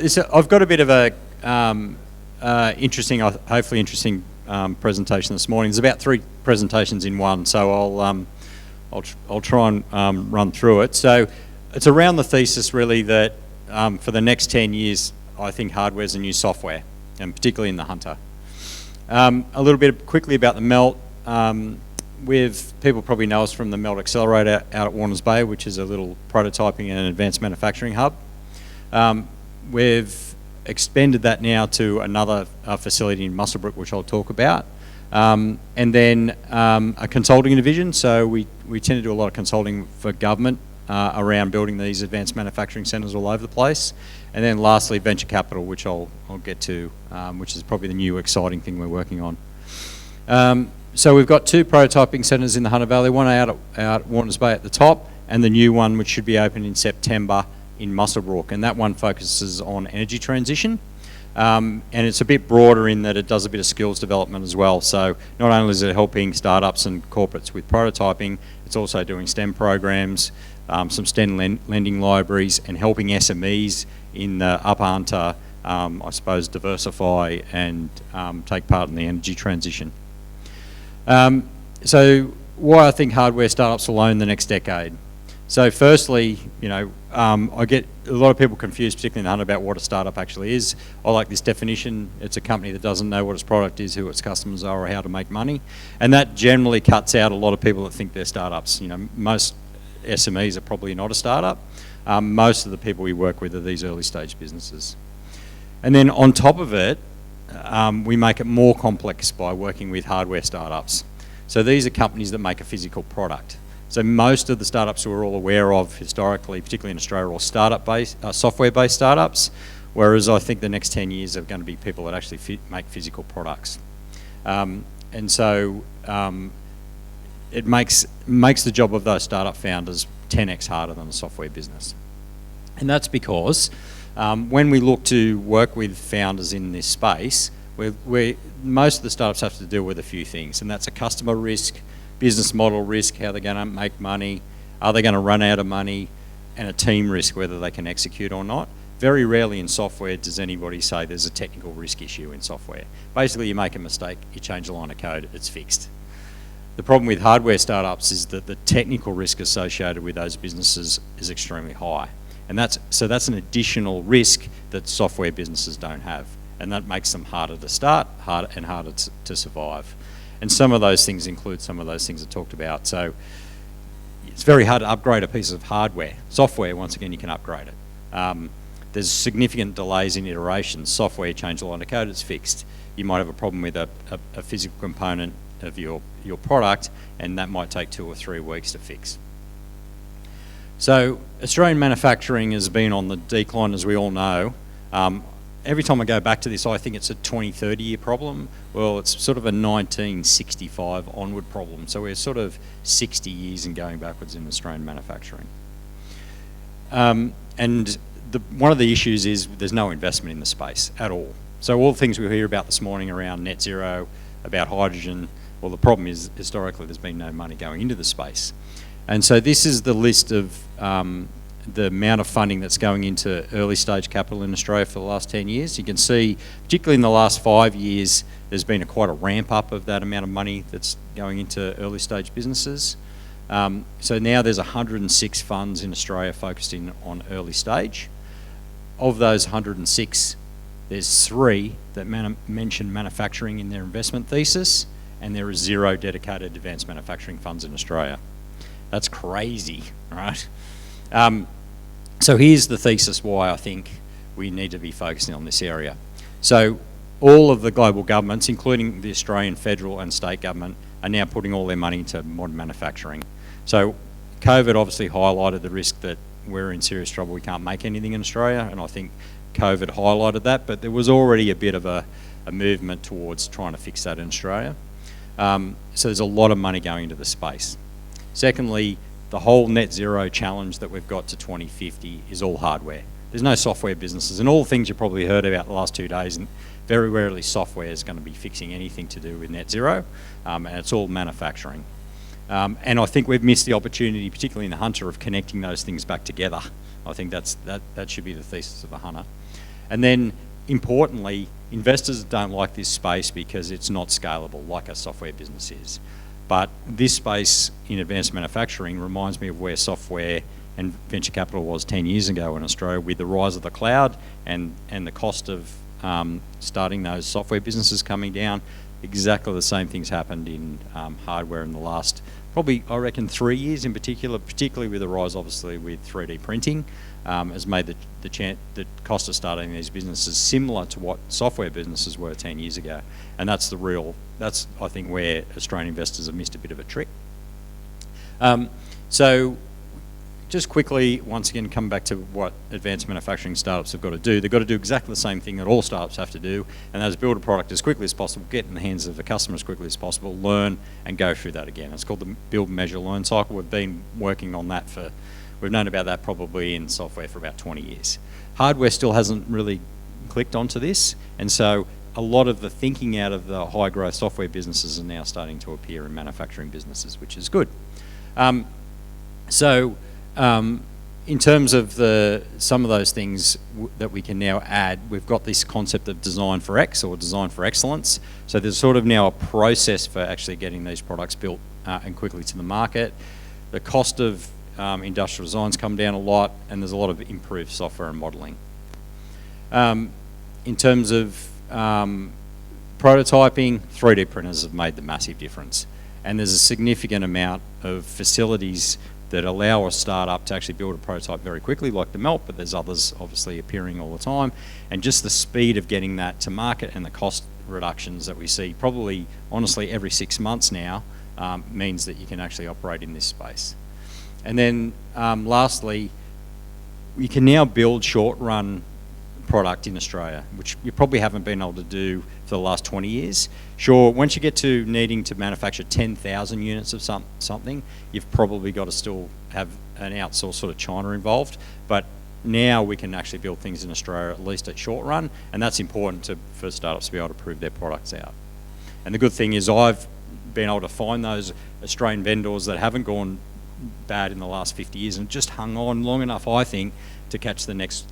I've got a bit of a interesting, hopefully interesting presentation this morning. There's about 3 presentations in one, so I'll try and run through it. So it's around the thesis really that for the next 10 years, I think hardware is the new software, and particularly in the Hunter. A little bit quickly about the Melt. People probably know us from the Melt Accelerator out at Warners Bay, which is a little prototyping and advanced manufacturing hub. We've expanded that now to another facility in Muswellbrook, which I'll talk about. And then a consulting division. So we tend to do a lot of consulting for government around building these advanced manufacturing centres all over the place. And then lastly, venture capital, which I'll get to, which is probably the new exciting thing we're working on. So we've got 2 prototyping centres in the Hunter Valley, one out at Warners Bay at the top, and the new one which should be open in September in Muswellbrook, and that one focuses on energy transition. And it's a bit broader in that it does a bit of skills development as well. So not only is it helping startups and corporates with prototyping, it's also doing STEM programs, some STEM lending libraries, and helping SMEs in the Upper Hunter, I suppose, diversify and take part in the energy transition. So why I think hardware startups will own the next decade. So firstly, I get a lot of people confused, particularly in the Hunter, about what a startup actually is. I like this definition. It's a company that doesn't know what its product is, who its customers are, or how to make money. And that generally cuts out a lot of people that think they're startups. Most SMEs are probably not a startup. Most of the people we work with are these early stage businesses. And then on top of it, we make it more complex by working with hardware startups. So these are companies that make a physical product. So most of the startups we're all aware of historically, particularly in Australia, are startup-based, software-based startups, whereas I think the next 10 years are going to be people that actually make physical products. And so it makes the job of those startup founders 10x harder than a software business. And that's because when we look to work with founders in this space, most of the startups have to deal with a few things, and that's a customer risk, business model risk, how they're going to make money, are they going to run out of money, and a team risk, whether they can execute or not. Very rarely in software does anybody say there's a technical risk issue in software. Basically, you make a mistake, you change a line of code, it's fixed. The problem with hardware startups is that the technical risk associated with those businesses is extremely high. And that's an additional risk that software businesses don't have. And that makes them harder to start, harder to survive. And some of those things include some of those things I talked about. So it's very hard to upgrade a piece of hardware. Software, once again, you can upgrade it. There's significant delays in iterations. Software, you change a line of code, it's fixed. You might have a problem with a physical component of your product, and that might take 2 or 3 weeks to fix. So Australian manufacturing has been on the decline, as we all know. Every time I go back to this, I think it's a 20, 30-year problem. Well, it's sort of a 1965 onward problem. So we're sort of 60 years and going backwards in Australian manufacturing. And one of the issues is there's no investment in the space at all. So all the things we hear about this morning around net zero, about hydrogen, well, the problem is historically there's been no money going into the space. And so this is the list of the amount of funding that's going into early stage capital in Australia for the last 10 years. You can see, particularly in the last 5 years, there's been quite a ramp up of that amount of money that's going into early stage businesses. So now there's 106 funds in Australia focused in on early stage. Of those 106, there's 3 that mention manufacturing in their investment thesis, and there are 0 dedicated advanced manufacturing funds in Australia. That's crazy, right? So here's the thesis why I think we need to be focusing on this area. So all of the global governments, including the Australian federal and state government, are now putting all their money into modern manufacturing. So COVID obviously highlighted the risk that we're in serious trouble, we can't make anything in Australia, and I think COVID highlighted that, but there was already a bit of a movement towards trying to fix that in Australia. So there's a lot of money going into the space. Secondly, the whole net zero challenge that we've got to 2050 is all hardware. There's no software businesses, and all the things you probably heard about the last 2 days, and very rarely software is going to be fixing anything to do with net zero, and it's all manufacturing. And I think we've missed the opportunity, particularly in the Hunter, of connecting those things back together. I think that should be the thesis of a Hunter. And then, importantly, investors don't like this space because it's not scalable like a software business is. But this space in advanced manufacturing reminds me of where software and venture capital was 10 years ago in Australia, with the rise of the cloud and the cost of starting those software businesses coming down. Exactly the same things happened in hardware in the last, probably, I reckon, 3 years in particular, particularly with the rise, obviously, with 3D printing, has made the cost of starting these businesses similar to what software businesses were 10 years ago. And that's I think, where Australian investors have missed a bit of a trick. So just quickly, once again, come back to what advanced manufacturing startups have got to do. They've got to do exactly the same thing that all startups have to do, and that is build a product as quickly as possible, get in the hands of the customer as quickly as possible, learn, and go through that again. It's called the build, measure, learn cycle. We've been working on that we've known about that probably in software for about 20 years. Hardware still hasn't really clicked onto this, and so a lot of the thinking out of the high growth software businesses are now starting to appear in manufacturing businesses, which is good. In terms of some of those things that we can now add, we've got this concept of design for X, or design for excellence. So there's sort of now a process for actually getting these products built and quickly to the market. The cost of industrial designs come down a lot, and there's a lot of improved software and modelling. In terms of prototyping, 3D printers have made the massive difference. And there's a significant amount of facilities that allow a startup to actually build a prototype very quickly, like the Melt, but there's others obviously appearing all the time. And just the speed of getting that to market and the cost reductions that we see probably, honestly, every 6 months now means that you can actually operate in this space. And then lastly, you can now build short-run product in Australia, which you probably haven't been able to do for the last 20 years. Sure, once you get to needing to manufacture 10,000 units of something, you've probably got to still have an outsourced sort of China involved. But now we can actually build things in Australia, at least at short run, and that's important for startups to be able to prove their products out. And the good thing is I've been able to find those Australian vendors that haven't gone bad in the last 50 years and just hung on long enough, I think, to catch the next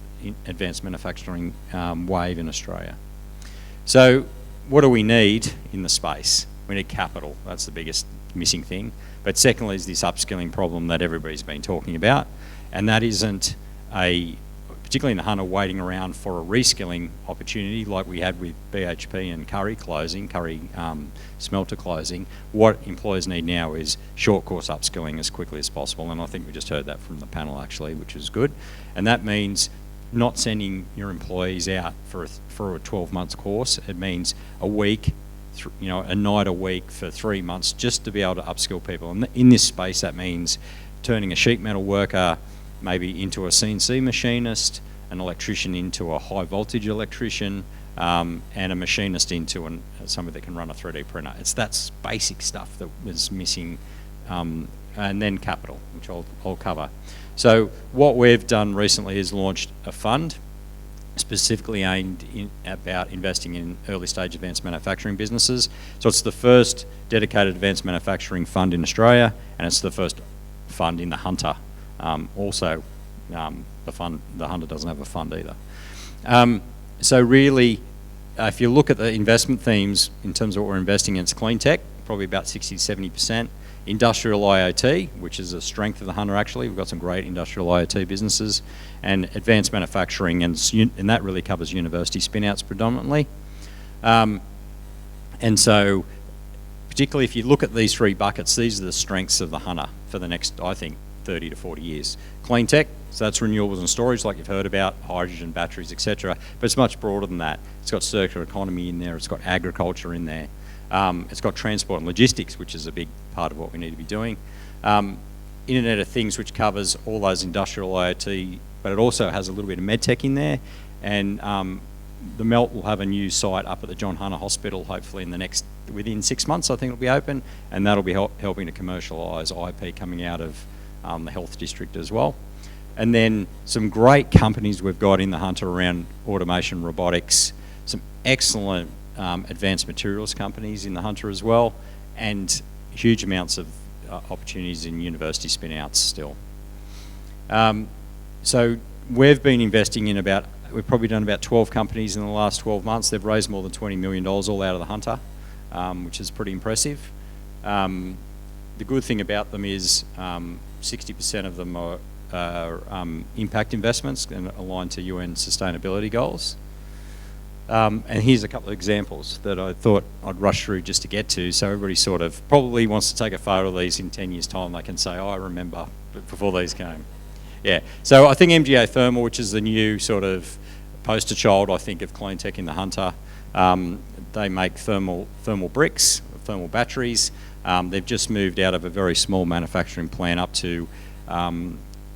advanced manufacturing wave in Australia. So what do we need in the space? We need capital. That's the biggest missing thing. But secondly is this upskilling problem that everybody's been talking about, and that isn't particularly in the Hunter, waiting around for a reskilling opportunity like we had with BHP and Curry smelter closing. What employers need now is short course upskilling as quickly as possible, and I think we just heard that from the panel actually, which is good. And that means not sending your employees out for a 12 months course. It means a week, a night a week for 3 months, just to be able to upskill people. And in this space, that means turning a sheet metal worker maybe into a CNC machinist, an electrician into a high voltage electrician, and a machinist into somebody that can run a 3D printer. It's that basic stuff that was missing, and then capital, which I'll cover. So what we've done recently is launched a fund specifically aimed about investing in early stage advanced manufacturing businesses. So it's the first dedicated advanced manufacturing fund in Australia, and it's the first fund in the Hunter. The Hunter doesn't have a fund either. So really, if you look at the investment themes in terms of what we're investing in, it's clean tech, probably about 60-70%. Industrial IoT, which is a strength of the Hunter actually. We've got some great industrial IoT businesses, and advanced manufacturing, and that really covers university spin-outs predominantly. And so, particularly if you look at these three buckets, these are the strengths of the Hunter for the next, I think, 30 to 40 years. Clean tech, so that's renewables and storage like you've heard about, hydrogen, batteries, etc. But it's much broader than that. It's got circular economy in there, it's got agriculture in there. It's got transport and logistics, which is a big part of what we need to be doing. Internet of Things, which covers all those industrial IoT, but it also has a little bit of medtech in there. And the Melt will have a new site up at the John Hunter Hospital, hopefully within 6 months, I think it'll be open, and that'll be helping to commercialise IP coming out of the health district as well. And then some great companies we've got in the Hunter around automation, robotics, some excellent advanced materials companies in the Hunter as well, and huge amounts of opportunities in university spin-outs still. So we've been investing in about We've probably done about 12 companies in the last 12 months. They've raised more than $20 million all out of the Hunter, which is pretty impressive. The good thing about them is 60% of them are impact investments and aligned to UN sustainability goals. And here's a couple of examples that I thought I'd rush through just to get to, so everybody sort of probably wants to take a photo of these in 10 years' time. They can say, oh, I remember before these came. Yeah, so I think MGA Thermal, which is the new sort of poster child, I think, of clean tech in the Hunter. They make thermal bricks, thermal batteries. They've just moved out of a very small manufacturing plant up to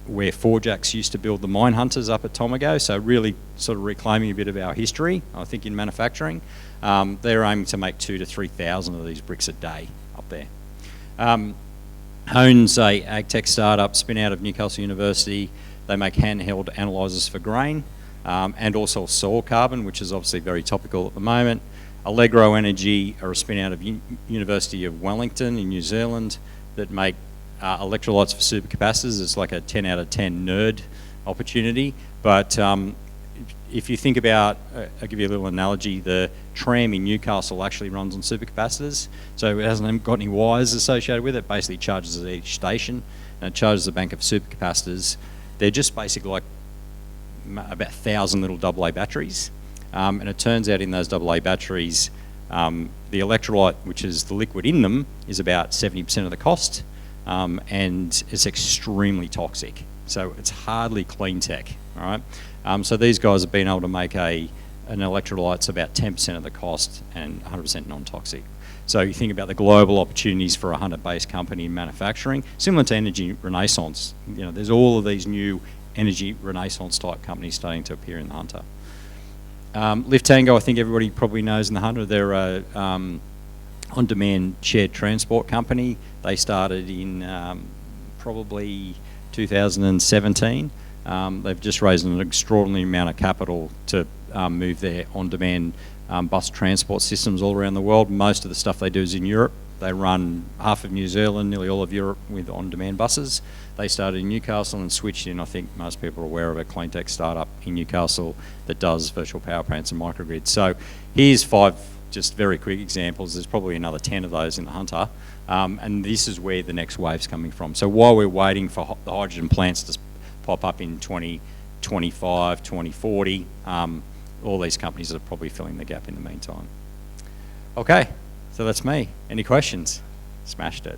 where Forjax used to build the mine hunters up at Tomago, so really sort of reclaiming a bit of our history, I think, in manufacturing. They're aiming to make 2,000 to 3,000 of these bricks a day up there. Owns a ag tech startup, spin out of Newcastle University. They make handheld analyzers for grain and also soil carbon, which is obviously very topical at the moment. Allegro Energy are a spin out of University of Wellington in New Zealand that make electrolytes for supercapacitors. It's like a 10 out of 10 nerd opportunity. But if you think about, I'll give you a little analogy, the tram in Newcastle actually runs on supercapacitors. So it hasn't got any wires associated with it. Basically charges at each station and it charges a bank of supercapacitors. They're just basically like about 1,000 little AA batteries. And it turns out in those AA batteries, the electrolyte, which is the liquid in them, is about 70% of the cost. And it's extremely toxic. So it's hardly clean tech, all right? So these guys have been able to make an electrolyte's about 10% of the cost and 100% non-toxic. So you think about the global opportunities for a Hunter-based company in manufacturing, similar to Energy Renaissance. You know, there's all of these new Energy Renaissance type companies starting to appear in the Hunter. Liftango, I think everybody probably knows in the Hunter, they're a on-demand shared transport company. They started in probably 2017. They've just raised an extraordinary amount of capital to move their on-demand bus transport systems all around the world. Most of the stuff they do is in Europe. They run half of New Zealand, nearly all of Europe with on-demand buses. They started in Newcastle and switched in, I think most people are aware of, a clean tech startup in Newcastle that does virtual power plants and microgrids. So here's 5 just very quick examples. There's probably another 10 of those in the Hunter. And this is where the next wave's coming from. So while we're waiting for the hydrogen plants to pop up in 2025, 2040, all these companies are probably filling the gap in the meantime. Okay, so that's me. Any questions? Smashed it.